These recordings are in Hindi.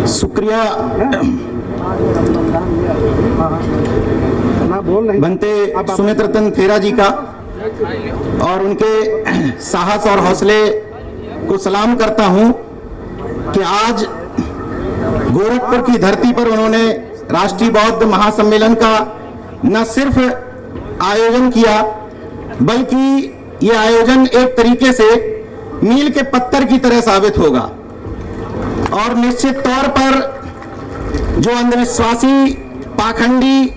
शुक्रिया बनते सुमित रतन फेरा जी का और उनके साहस और हौसले को सलाम करता हूं कि आज गोरखपुर की धरती पर उन्होंने राष्ट्रीय बौद्ध महासम्मेलन का न सिर्फ आयोजन किया बल्कि ये आयोजन एक तरीके से मील के पत्थर की तरह साबित होगा और निश्चित तौर पर जो अंधविश्वासी, पाखंडी,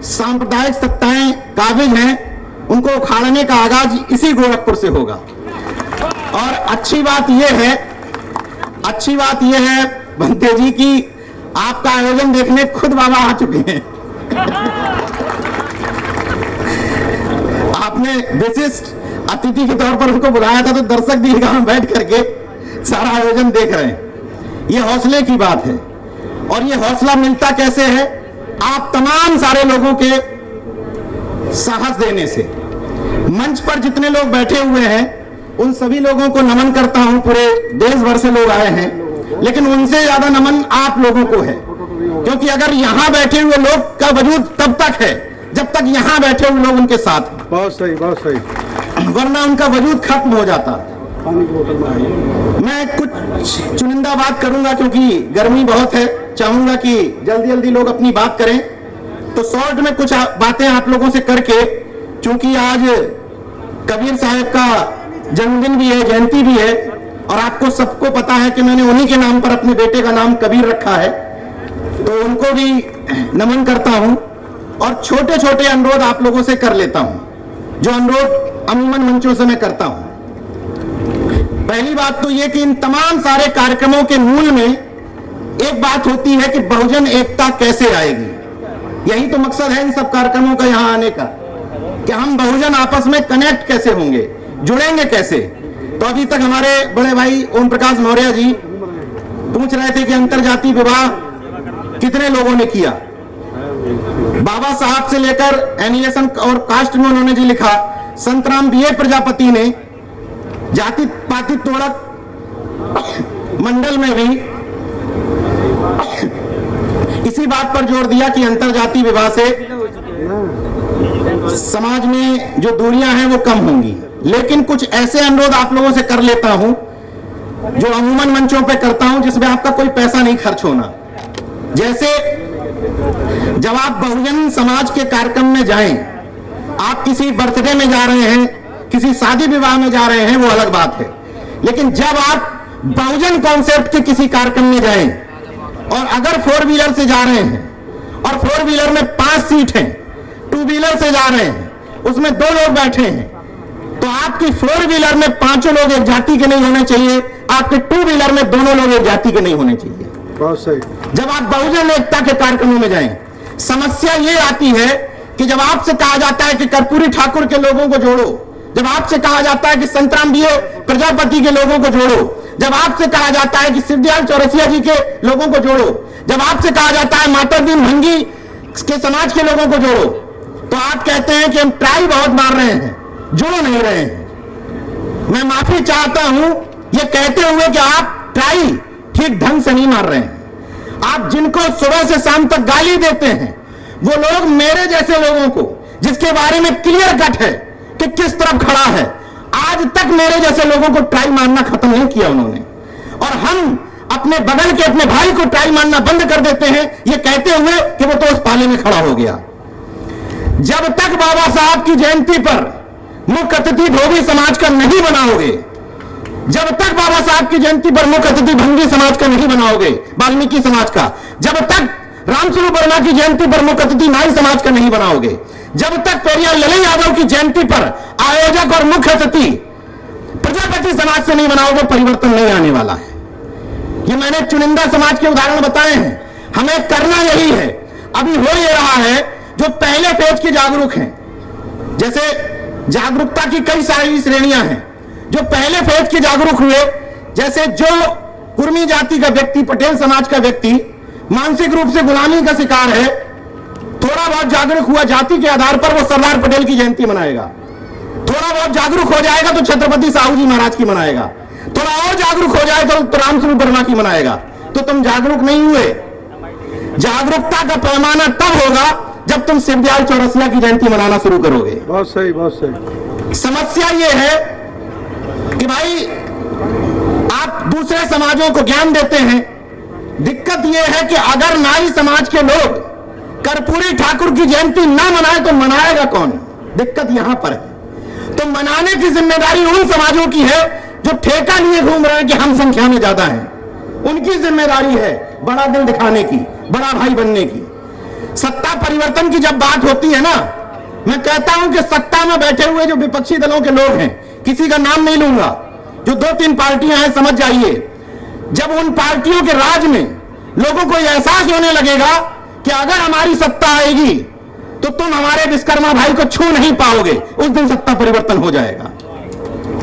सांप्रदायिक सत्ताएं काबिज हैं उनको उखाड़ने का आगाज इसी गोरखपुर से होगा। और अच्छी बात यह है बनते जी की आपका आयोजन देखने खुद बाबा आ चुके हैं। आपने विशिष्ट अतिथि के तौर पर उनको बुलाया था तो दर्शक दीर्घा में बैठ करके सारा आयोजन देख रहे हैं। ये हौसले की बात है और ये हौसला मिलता कैसे है? आप तमाम सारे लोगों के साहस देने से। मंच पर जितने लोग बैठे हुए हैं उन सभी लोगों को नमन करता हूं, पूरे देश भर से लोग आए हैं, लेकिन उनसे ज्यादा नमन आप लोगों को है, क्योंकि अगर यहां बैठे हुए लोग का वजूद तब तक है जब तक यहां बैठे हुए लोग उनके साथ हैं। बहुत सही, वरना उनका वजूद खत्म हो जाता। मैं कुछ चुनिंदा बात करूंगा क्योंकि गर्मी बहुत है, चाहूंगा कि जल्दी जल्दी लोग अपनी बात करें, तो शॉर्ट में कुछ बातें आप लोगों से करके, चूंकि आज कबीर साहब का जन्मदिन भी है, जयंती भी है और आपको सबको पता है कि मैंने उन्हीं के नाम पर अपने बेटे का नाम कबीर रखा है, तो उनको भी नमन करता हूं और छोटे छोटे अनुरोध आप लोगों से कर लेता हूं, जो अनुरोध अमूमन मंचों से मैं करता हूं। पहली बात तो यह कि इन तमाम सारे कार्यक्रमों के मूल में एक बात होती है कि बहुजन एकता कैसे आएगी। यही तो मकसद है इन सब कार्यक्रमों का यहां आने का, कि हम बहुजन आपस में कनेक्ट कैसे होंगे, जुड़ेंगे कैसे। तो अभी तक हमारे बड़े भाई ओम प्रकाश मौर्य जी पूछ रहे थे कि अंतरजातीय विवाह कितने लोगों ने किया। बाबा साहब से लेकर एनिमेशन और कास्ट में उन्होंने जी लिखा, संतराम बीए प्रजापति ने जाति पाति तोड़क मंडल में भी इसी बात पर जोर दिया कि अंतरजातीय विवाह से समाज में जो दूरियां हैं वो कम होंगी। लेकिन कुछ ऐसे अनुरोध आप लोगों से कर लेता हूं जो अमूमन मंचों पे करता हूं, जिसमें आपका कोई पैसा नहीं खर्च होना। जैसे जब आप बहुजन समाज के कार्यक्रम में जाएं, आप किसी बर्थडे में जा रहे हैं, किसी शादी विवाह में जा रहे हैं, वो अलग बात है, लेकिन जब आप बहुजन कॉन्सेप्ट के किसी कार्यक्रम में जाएं और अगर 4 व्हीलर से जा रहे हैं और 4 व्हीलर में 5 सीट हैं, 2 व्हीलर से जा रहे हैं उसमें 2 लोग बैठे हैं, तो आपकी 4 व्हीलर में 5 लोग एक जाति के नहीं होने चाहिए, आपके 2 व्हीलर में दोनों लोग एक जाति के नहीं होने चाहिए। बहुत सही। जब आप बहुजन एकता के कार्यक्रमों में जाएं, समस्या ये आती है कि जब आपसे कहा जाता है कि कर्पूरी ठाकुर के लोगों को जोड़ो, जब आपसे कहा जाता है कि संतराम बीए प्रजापति के लोगों को जोड़ो, जब आपसे कहा जाता है कि शिवदयाल चौरसिया जी के लोगों को जोड़ो, जब आपसे कहा जाता है माता दीन भंगी के समाज के लोगों को जोड़ो, तो आप कहते हैं कि हम ट्राई बहुत मार रहे हैं, जुड़ नहीं रहे हैं। मैं माफी चाहता हूं ये कहते हुए कि आप ट्राई ठीक ढंग से नहीं मार रहे हैं। आप जिनको सुबह से शाम तक गाली देते हैं वो लोग मेरे जैसे लोगों को, जिसके बारे में क्लियर कट है कि किस तरफ खड़ा है, आज तक मेरे जैसे लोगों को ट्राई मारना खत्म नहीं किया उन्होंने। और हम अपने बगल के अपने भाई को ट्राई मारना बंद कर देते हैं ये कहते हुए कि वो तो उस पाले में खड़ा हो गया। जब तक बाबा साहब की जयंती पर मुख्य अतिथि धोबी समाज का नहीं बनाओगे, जब तक बाबा साहब की जयंती पर मुख्य अतिथि भंगी समाज का नहीं बनाओगे, वाल्मीकि समाज का, जब तक रामस्वरूप वर्मा की जयंती पर मुख्य अतिथि नाई समाज का नहीं बनाओगे, जब तक पेरियार ललन यादव की जयंती पर आयोजक और मुख्य अतिथि प्रजापति समाज से नहीं बनाओगे, परिवर्तन नहीं आने वाला है। ये मैंने चुनिंदा समाज के उदाहरण बताए हैं, हमें करना यही है। अभी हो ये रहा है जो पहले फेज के जागरूक हैं, जैसे जागरूकता की कई सारी श्रेणियां हैं, जो पहले फेज के जागरूक हुए, जैसे जो कुर्मी जाति का व्यक्ति, पटेल समाज का व्यक्ति मानसिक रूप से गुलामी का शिकार है, थोड़ा बहुत जागरूक हुआ जाति के आधार पर वो सरदार पटेल की जयंती मनाएगा, थोड़ा बहुत जागरूक हो जाएगा तो छत्रपति साहू जी महाराज की मनाएगा, थोड़ा और जागरूक हो जाए तो रामस्वरूप वर्मा की मनाएगा। तो तुम जागरूक नहीं हुए। जागरूकता का पैमाना तब होगा जब तुम शिवदयाल चौरसिया की जयंती मनाना शुरू करोगे। बहुत सही, बहुत सही। समस्या ये है कि भाई आप दूसरे समाजों को ज्ञान देते हैं। दिक्कत ये है कि अगर नाई समाज के लोग कर्पूरी ठाकुर की जयंती ना मनाए तो मनाएगा कौन? दिक्कत यहां पर है। तो मनाने की जिम्मेदारी उन समाजों की है जो ठेका लिए घूम रहे हैं कि हम संख्या में ज्यादा हैं। उनकी जिम्मेदारी है बड़ा दिल दिखाने की, बड़ा भाई बनने की। सत्ता परिवर्तन की जब बात होती है ना, मैं कहता हूं कि सत्ता में बैठे हुए जो विपक्षी दलों के लोग हैं, किसी का नाम नहीं लूंगा, जो 2-3 पार्टियां हैं, समझ जाइए, जब उन पार्टियों के राज में लोगों को यह एहसास होने लगेगा कि अगर हमारी सत्ता आएगी तो तुम हमारे विश्वकर्मा भाई को छू नहीं पाओगे, उस दिन सत्ता परिवर्तन हो जाएगा।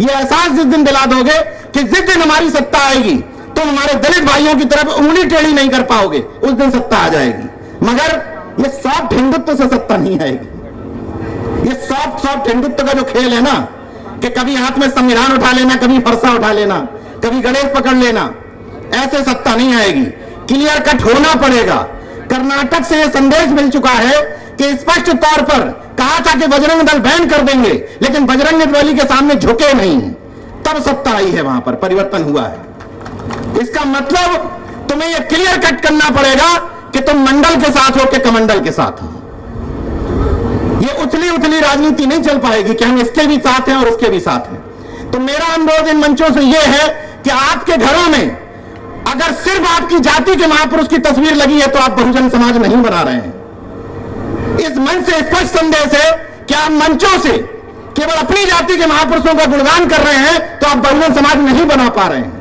यह एहसास जिस दिन दिला दोगे कि जिस दिन हमारी सत्ता आएगी तुम हमारे दलित भाइयों की तरफ उंगली टेढ़ी नहीं कर पाओगे, उस दिन सत्ता आ जाएगी। मगर ये सॉफ्ट हिंदुत्व से सत्ता नहीं आएगी। ये सॉफ्ट हिंदुत्व का जो खेल है ना, कि कभी हाथ में संविधान उठा लेना, कभी फरसा उठा लेना, कभी गणेश पकड़ लेना, ऐसे सत्ता नहीं आएगी। क्लियर कट होना पड़ेगा। कर्नाटक से यह संदेश मिल चुका है कि स्पष्ट तौर पर कहा था कि बजरंग दल बैन कर देंगे, लेकिन बजरंग बली के सामने झुके नहीं, तब सत्ता आई है, वहां पर परिवर्तन हुआ है। इसका मतलब तुम्हें यह क्लियर कट करना पड़ेगा कि तुम मंडल के साथ हो कि कमंडल के साथ हो। ये उथली उथली राजनीति नहीं चल पाएगी कि हम इसके भी साथ हैं और उसके भी साथ हैं। तो मेरा अनुरोध इन मंचों से यह है कि आपके घरों में अगर सिर्फ आपकी जाति के महापुरुष की तस्वीर लगी है तो आप बहुजन समाज नहीं बना रहे हैं। इस मंच से स्पष्ट संदेश है कि आप मंचों से केवल अपनी जाति के महापुरुषों का गुणगान कर रहे हैं तो आप बहुजन समाज नहीं बना पा रहे हैं।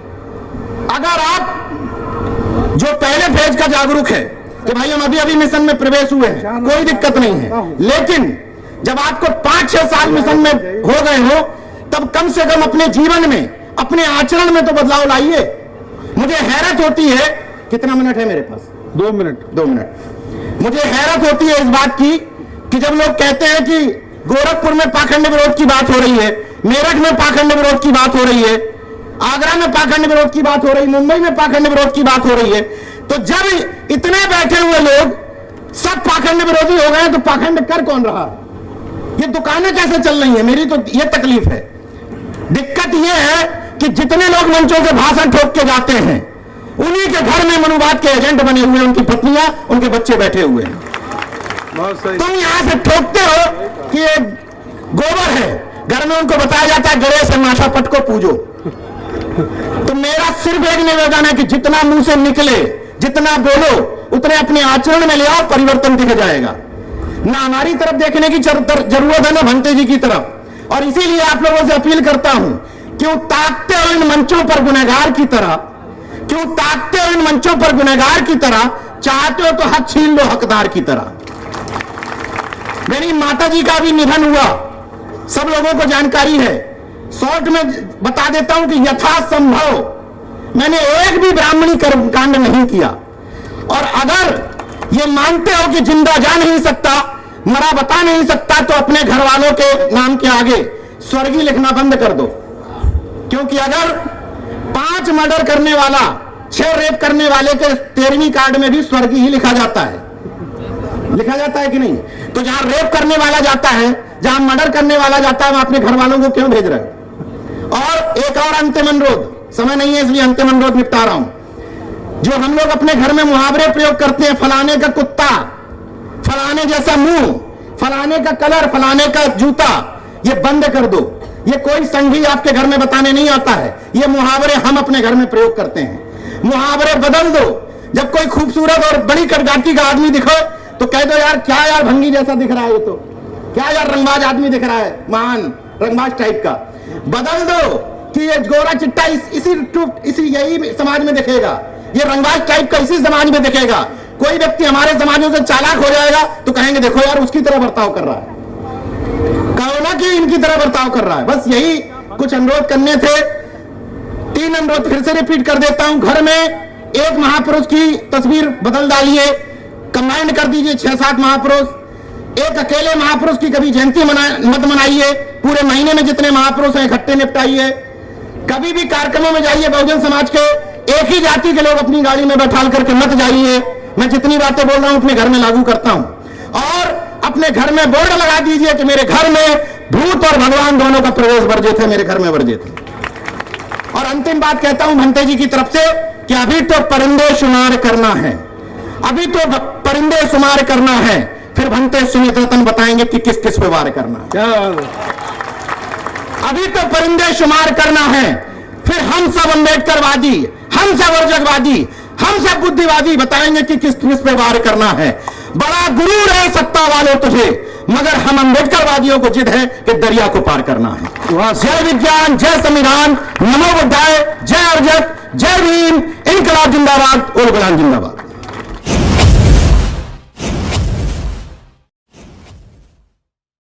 अगर आप जो पहले फेज का जागरूक है कि भाई हम अभी अभी मिशन में प्रवेश हुए हैं, कोई दिक्कत नहीं है, लेकिन जब आपको 5-6 साल मिशन में हो गए हो तब कम से कम अपने जीवन में, अपने आचरण में तो बदलाव लाइए। मुझे हैरत होती है, कितना मिनट है मेरे पास? 2 मिनट। 2 मिनट। मुझे हैरत होती है इस बात की कि जब लोग कहते हैं कि गोरखपुर में पाखंड विरोध की बात हो रही है, मेरठ में पाखंड विरोध की बात हो रही है, आगरा में पाखंड विरोध की बात हो रही है, मुंबई में पाखंड विरोध की बात हो रही है, तो जब इतने बैठे हुए लोग सब पाखंड विरोधी हो गए तो पाखंड कर कौन रहा? ये दुकानें कैसे चल रही है? मेरी तो ये तकलीफ है। दिक्कत ये है कि जितने लोग मंचों से भाषण ठोक के जाते हैं उन्हीं के घर में मनुवाद के एजेंट बने हुए, उनकी पत्नियां, उनके बच्चे बैठे हुए हैं। तुम यहां से ठोकते हो कि ये गोबर है, घर में उनको बताया जाता है गणेश है, माथा पट को पूजो। तो मेरा सिर्फ एक निवेदन है कि जितना मुंह से निकले, जितना बोलो, उतने अपने आचरण में ले आओ, परिवर्तन दिख जाएगा। ना हमारी तरफ देखने की जरूरत है ना भंते जी की तरफ। और इसीलिए आप लोगों से अपील करता हूं, क्यों ताकते हो इन मंचों पर गुनहगार की तरह, क्यों ताकते हो इन मंचों पर गुनहगार की तरह, चाहते हो तो हक छीन लो हकदार की तरह। मेरी माता जी का भी निधन हुआ, सब लोगों को जानकारी है। शॉर्ट में बता देता हूं कि यथासंभव मैंने एक भी ब्राह्मणी कर्मकांड नहीं किया। और अगर ये मानते हो कि जिंदा जा नहीं सकता, मरा बता नहीं सकता, तो अपने घर वालों के नाम के आगे स्वर्गीय लिखना बंद कर दो। क्योंकि अगर 5 मर्डर करने वाला 6 रेप करने वाले के 13वीं कार्ड में भी स्वर्गीय ही लिखा जाता है। लिखा जाता है कि नहीं? तो जहां रेप करने वाला जाता है, जहां मर्डर करने वाला जाता है, वहां अपने घर वालों को क्यों भेज रहे हैं? और एक और अंतिम अनुरोध, समय नहीं है इसलिए अंतिम अनुरोध निपटा रहा हूं। जो हम लोग अपने घर में मुहावरे प्रयोग करते हैं, फलाने का कुत्ता, फलाने जैसा मुंह, फलाने का कलर, फलाने का जूता, ये बंद कर दो। ये कोई संघी आपके घर में बताने नहीं आता है, ये मुहावरे हम अपने घर में प्रयोग करते हैं। मुहावरे बदल दो। जब कोई खूबसूरत और बड़ी कटघाटी का आदमी दिखो तो कह दो यार क्या यार भंगी जैसा दिख रहा है, ये तो क्या यार रंगबाज आदमी दिख रहा है, महान रंगबाज टाइप का। बदल दो कि ये गोरा चिट्टा इसी यही समाज में दिखेगा, ये रंगबाज टाइप का इसी समाज में दिखेगा। कोई व्यक्ति हमारे समाजों से चालाक हो जाएगा तो कहेंगे देखो यार उसकी तरह बर्ताव कर रहा है, कहो ना कि इनकी तरह बर्ताव कर रहा है। बस यही कुछ अनुरोध करने थे। 3 अनुरोध फिर से रिपीट कर देता हूं। घर में एक महापुरुष की तस्वीर बदल डालिए, कंबाइंड कर दीजिए 6-7 महापुरुष। एक अकेले महापुरुष की कभी जयंती मत मनाइए, पूरे महीने में जितने महापुरुष हैं इकट्ठे निपटाइए। कभी भी कार्यक्रमों में जाइए बहुजन समाज के एक ही जाति के लोग अपनी गाड़ी में बैठाल करके मत जाइए। मैं जितनी बातें बोल रहा हूं अपने घर में लागू करता हूं। और अपने घर में बोर्ड लगा दीजिए कि मेरे घर में भूत और भगवान दोनों का प्रवेश वर्जित है, मेरे घर में वर्जित है। और अंतिम बात कहता हूं भंते जी की तरफ से कि अभी तो परिंदे शुमार करना है, अभी तो परिंदे शुमार करना है, फिर भंते सुमित रतन बताएंगे कि किस किस पे वार करना है। क्या बात है? अभी तो परिंदे शुमार करना है, फिर हम सब अम्बेडकरवादी, हम सब वर्जकवादी, हम सब बुद्धिवादी बताएंगे कि किस किस पे वार करना है। बड़ा गुरूर है सत्ता वालों तुझे, मगर हम अम्बेडकरवादियों को जिद है कि दरिया को पार करना है। जय विज्ञान, जय संविधान, नमो बुद्धाय, जय अर्जक, जय भीम, इनकलाब जिंदाबाद, उल गुलाम जिंदाबाद।